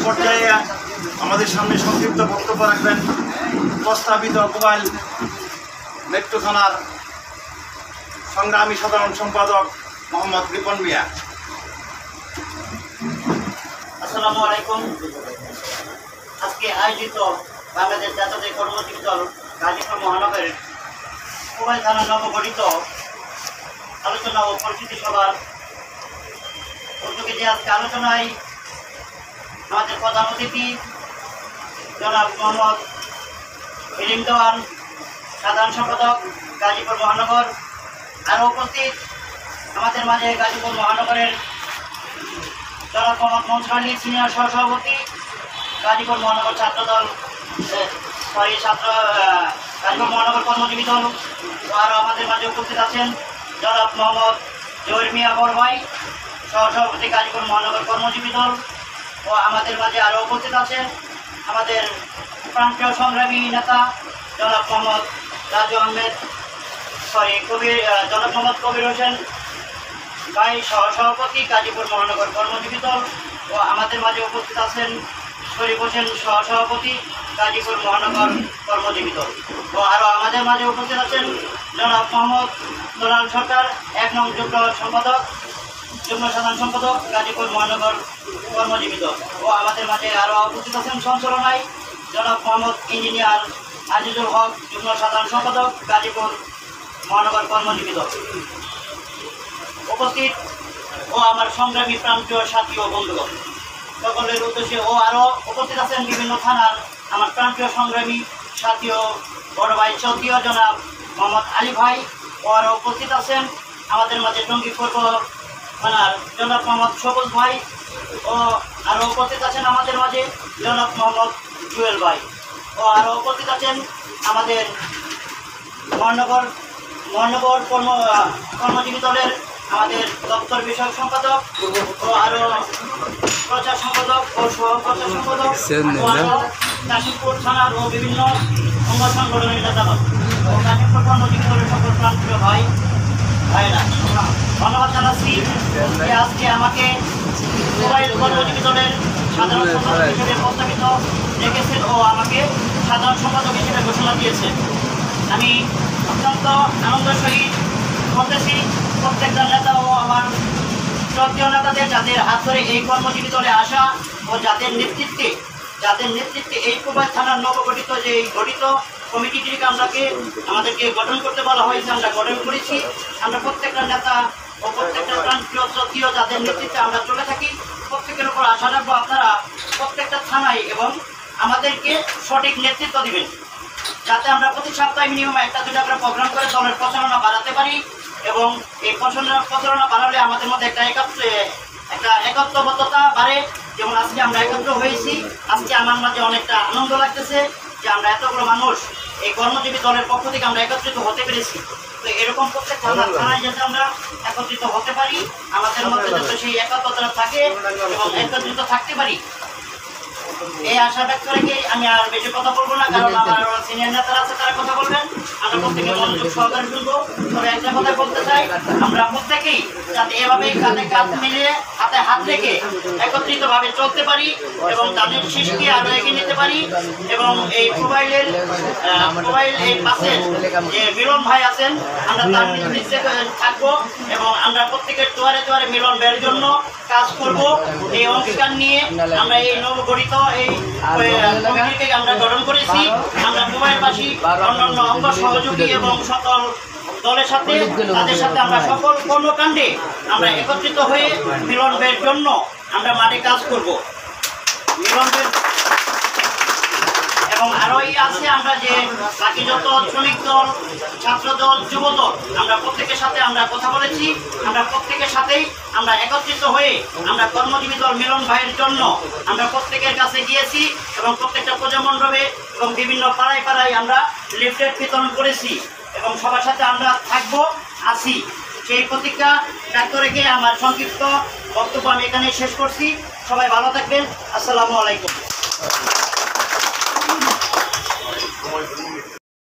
পর্যায়ে আমাদের সামনে সংক্ষিপ্ত বক্তব্য রাখবেন প্রস্তাবিত কোবাইল মেট্রো থানার সংগ্রামী সাধারণ সম্পাদক মোহাম্মদ রিপন মিয়া। আসসালামু আলাইকুম। আজকে আয়োজিত বাংলাদেশ জাতীয় কর্মজীবী দল গাজীপুর মহানগরের কোবাইল থানা নবগঠিত আলোচনা ও পরিচিতি সভার উদ্যোগে যে আজকে আলোচনায় আমাদের প্রধান অতিথি জনাব মোহাম্মদ ইলিম দেওয়ান, সাধারণ সম্পাদক গাজীপুর মহানগর, আরও উপস্থিত আমাদের মাঝে গাজীপুর মহানগরের জনাব মোহাম্মদ মনসুর আলী, সিনিয়র সহসভাপতি গাজীপুর মহানগর ছাত্রদল গাজীপুর মহানগর কর্মজীবী দল। আরও আমাদের মাঝে উপস্থিত আছেন জনাব মোহাম্মদ জহির মিয়া বড় ভাই, সহসভাপতি গাজীপুর মহানগর কর্মজীবী দল। ও আমাদের মাঝে আরও উপস্থিত আছেন আমাদের প্রান্তীয় সংগ্রামী নেতা জনাব মোহাম্মদ রাজু আহমেদ, জনাব মোহাম্মদ কবির হোসেন ভাই, সহসভাপতি গাজীপুর মহানগর কর্মজীবী দল। ও আমাদের মাঝে উপস্থিত আছেন শরীফ হোসেন, সহসভাপতি গাজীপুর মহানগর কর্মজীবী দল। ও আরও আমাদের মাঝে উপস্থিত আছেন জনাব মোহাম্মদ দুলাল সরকার, 1 নং যুগ্ম সাধারণ সম্পাদক গাজীপুর মহানগর কর্মজীবী দল। ও আমাদের মাঝে আরও উপস্থিত আছেন সঞ্চালনায় জনাব মোহাম্মদ ইঞ্জিনিয়ার আজিজুল হক, যুগ্ম সাধারণ সম্পাদক গাজীপুর মহানগর কর্মজীবী দল। উপস্থিত ও আমার সংগ্রামী প্রান্তীয় সাথী ও বন্ধুগণ, সকলের উদ্দেশ্যে ও আরও উপস্থিত আছেন বিভিন্ন থানার আমার প্রান্তীয় সংগ্রামী সাথী ও বড় ভাই চৌধুরী জনাব মোহাম্মদ আলী ভাই। ও আরও উপস্থিত আছেন আমাদের মাঝে টঙ্গী পূর্ব থানার জনাব মোহাম্মদ সবুজ ভাই। ও আরও উপস্থিত আছেন আমাদের মাঝে জনাব মোহাম্মদ জুয়েল ভাই। ও আরও উপস্থিত আছেন আমাদের মহানগর কর্মজীবী দলের আমাদের দপ্তর বিষয়ক সম্পাদক ও আরও প্রচার সম্পাদক ও সহপ্রচার সম্পাদক, কাশিমপুর থানার ও বিভিন্ন অঙ্গ সংগঠনের নেতাদল ও কাশিমপুর কর্মজীবী দলের সকল প্রান্তীয় ভাইরা ধন্যবাদ জানাচ্ছি যে আজকে আমাকে কোবাইল কর্মজীবী দলের সাধারণ সম্পাদক হিসেবে প্রস্তাবিত রেখেছেন ও আমাকে সাধারণ সম্পাদক হিসেবে ঘোষণা দিয়েছেন। আমি অত্যন্ত আনন্দের সহিত বলতেছি প্রত্যেকটা নেতা ও আমার শ্রদ্ধেয় নেতাদের, যাদের হাত ধরে এই কর্মজীবী দলে আসা ও যাদের নেতৃত্বে এই কোবাইল থানার নবগঠিত যে গঠিত কমিটিটিকে আমাদেরকে গঠন করতে বলা হয়েছে, আমরা গঠন করেছি। আমরা প্রত্যেকটা নেতা ও প্রত্যেকটা প্রান্তীয় শ্রদ্ধেয় যাদের নেতৃত্বে আমরা চলে থাকি, প্রত্যেকের উপর আশা রাখবো আপনারা প্রত্যেকটা থানায় এবং আমাদেরকে সঠিক নেতৃত্ব দিবেন, যাতে আমরা প্রতি সপ্তাহে মিনিমাম 1-2টা করে প্রোগ্রাম করে দলের প্রচারণা বাড়াতে পারি। এবং এই প্রচারণা বাড়ালে আমাদের মধ্যে একটা একত্রবদ্ধতা বাড়ে। যেমন আজকে আমরা একত্র হয়েছি, আজকে আমার মাঝে অনেকটা আনন্দ লাগতেছে যে আমরা এতগুলো মানুষ এই কর্মজীবী দলের পক্ষ থেকে আমরা একত্রিত হতে পেরেছি। তো এরকম প্রত্যেক থানায় যাতে আমরা একত্রিত হতে পারি, আমাদের মধ্যে যাতে সেই একাত্মতা থাকে এবং একত্রিত থাকতে পারি, এই আশা ব্যক্ত রেখে আমি আর বেশি কথা বলবো না, কারণ আমার সিনিয়র নেতারা আছে, তারা কথা বলবেন, আমরা প্রত্যেকে মনোযোগ সহকারে শুনবো। তবে একটা কথা বলতে চাই, আমরা প্রত্যেকেই যাতে এভাবেই কাঁধে কাঁধ মিলিয়ে হাতে হাত রেখে একত্রিতভাবে চলতে পারি এবং তাদের শিশুকে আরও এগিয়ে নিতে পারি। এবং এই মোবাইল এই পাশের যে মিলন ভাই আছেন, আমরা তার নির্দেশে থাকবো এবং আমরা প্রত্যেকের দুয়ারে মিলন ভাইয়ের জন্য কাজ করব। এই অঙ্গীকার নিয়ে আমরা এই নবগঠিত এই কমিটিকে আমরা গঠন করেছি। আমরা মোবাইলবাসী অন্যান্য অঙ্গ সহযোগী এবং সকল দলের সাথে তাদের সাথে আমরা সকল কর্মকাণ্ডে আমরা একত্রিত হয়ে মিলন ভাইয়ের জন্য আমরা মাঠে কাজ করব। মিলন ভাই এবং আরও আছে আমরা যে বাকি যত শ্রমিক দল, ছাত্র দল, যুব দল, আমরা প্রত্যেকের সাথে আমরা কথা বলেছি। আমরা প্রত্যেকের সাথেই আমরা একত্রিত হয়ে আমরা কর্মজীবী দল মিলন ভাইয়ের জন্য আমরা প্রত্যেকের কাছে গিয়েছি এবং প্রত্যেকটা প্রজামণ্ডপে এবং বিভিন্ন পাড়ায় আমরা লিফলেট বিতরণ করেছি এবং সবার সাথে আমরা থাকবো, আছি। সেই প্রতিজ্ঞা ব্যক্ত রেখে আমার সংক্ষিপ্ত বক্তব্য আমি এখানে শেষ করছি। সবাই ভালো থাকবেন। আসসালামু আলাইকুম।